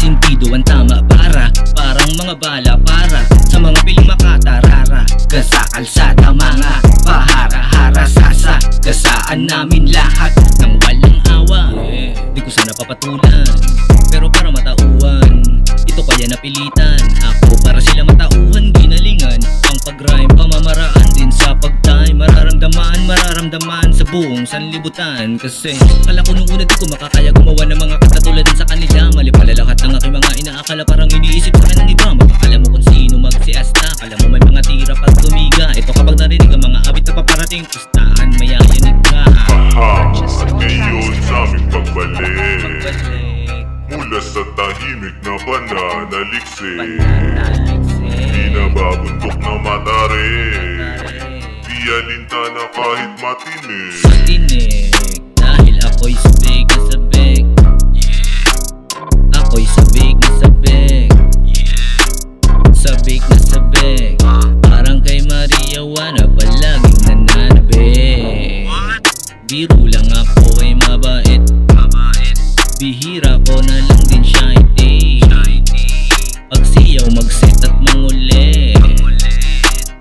sentido ang tama parang mga bala para sa mga piling makatarara. Gasa kalsada mga pahara-hara, sasa gasaan namin lahat ng walang awa. Di ko sana papatulan, pero para matauhan, ito kaya napilitan ako para sila matauhan. Ginalingan ang pag-rhyme, pamamaraan din sa pag-time. Mararamdaman sa buong sanlibutan. Kasi kala ko nung una di ko makakaya gumawa ng mga katulad sa kanila. Mali pala lahat ng aking mga inaakala, parang iniisip ko ng iba. Makakala mo kung sino magsiasta, kala mo may mga tira pag tumiga. Ito kapag narinig ang mga awit na paparating, pustahan mayayanig ka. Haha, at ngayon sa aming pagbalik mula sa tahimik na pananaliksik, di na babundok na matari, di alintana kahit matinig. Dahil ako'y sabik na sabik, ako'y sabik na sabik, sabik na sabik. Parang kay Maria Juana palaging nananabik. Biro lang ako ay mabait, bihira ko na lang din shiny. Pagsiyaw mag-set at mangulit,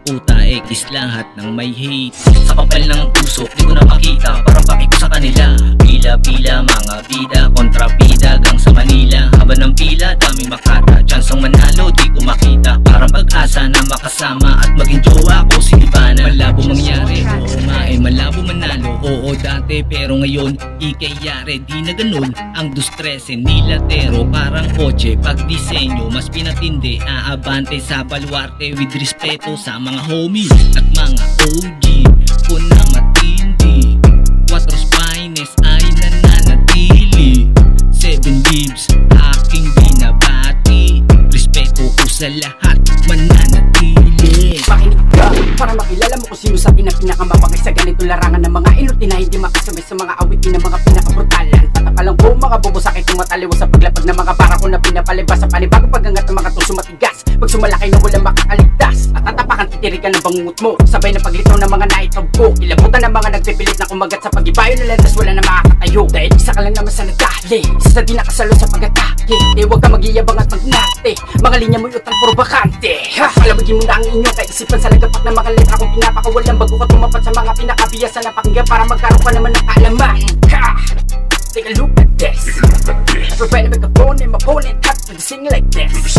puta ekis lahat ng may hate. Sa kapal ng puso di ko na makita, parang paki ko sa kanila. Pila-pila mga bida, kontrabida gang sa Manila. Haba ng pila, daming makata, chansong manalo di ko makita. Parang pag-asa na makasama at maging jowa ko si Ivana. Malabo mangyari, oo nga eh, malabo manalo. Oo dati pero ngayon ikayari, di na ganun ang dos-13 nilatero. Parang kotse pag disenyo mas pinatindi, aabante sa baluarte with respeto sa mga homies at mga OG ko na matindi. Quattro's finest ay nananatili, 7 lives aking binabati. Respeto ko sa lahat mananatili. Makinig ka para makilala mo kung sino sa akin ang pinakamabagay sa ganito larangan ng mga inuti na hindi makasabay sa mga awitin ng mga pinakabrutalan. Tatapalang ko mga bobo sakit yung mataliwa sa paglapag ng mga bara ko na pinapalibas sa panibagong paggangat ng mga tuso matigas. Pag sumalakay na walang makakaligtas at tatapakan titirikan ng bangungot mo, sabay na paglitaw ng mga naitaw ko. Kilabutan ng mga nagpipilit na kumagat sa pag-ibayo na landas, wala na makakatayo. Dahil isa ka lang naman sa nagdali, isa sa di nakasalo sa pag-atake. Di huwag ka mag-iyabang at magnarte, mga linya mo'y utang puro bakante. Palawagin mo na ang inyong kaisipan sa lagapak ng mga letra kung pinapakawalan bago ka tumapat sa mga pinakabiyasan na pakinggan para magkaroon ka naman ng kaalaman. Take a look at this. Prepare to make a phone and my opponent have to sing like this.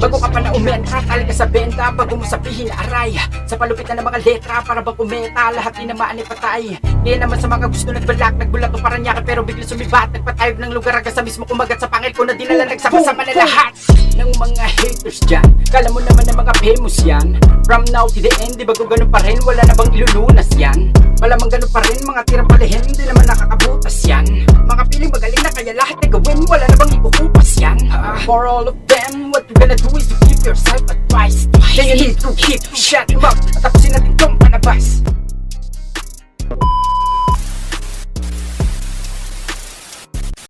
Bago ka pa na umentra, tali ka sa benta. Bago mo sabihin na aray sa palupitan ng mga letra para bang kumeta, lahat din naman ay patay. Di naman sa mga gusto nagbalak, nagbulat o paranyaki pero biglang sumibat. Nagpatayog ng lugar hanggang sa mismo kumagat sa pangil ko na dinala nagsama-sama na lahat ng mga haters dyan. Kala mo naman ng mga famous yan. From now to the end, di bago ganun pa rin, wala na bang ilulunas yan? Malamang ganun pa rin, mga tirang palihin, hindi naman nakakabutas yan. Mga piling magaling na kaya lahat na gawin, wala na bang ikukupas yan? For all of them, what you gonna do is to keep yourself advised. Then you need to keep shut him up at tapusin natin tong panabas.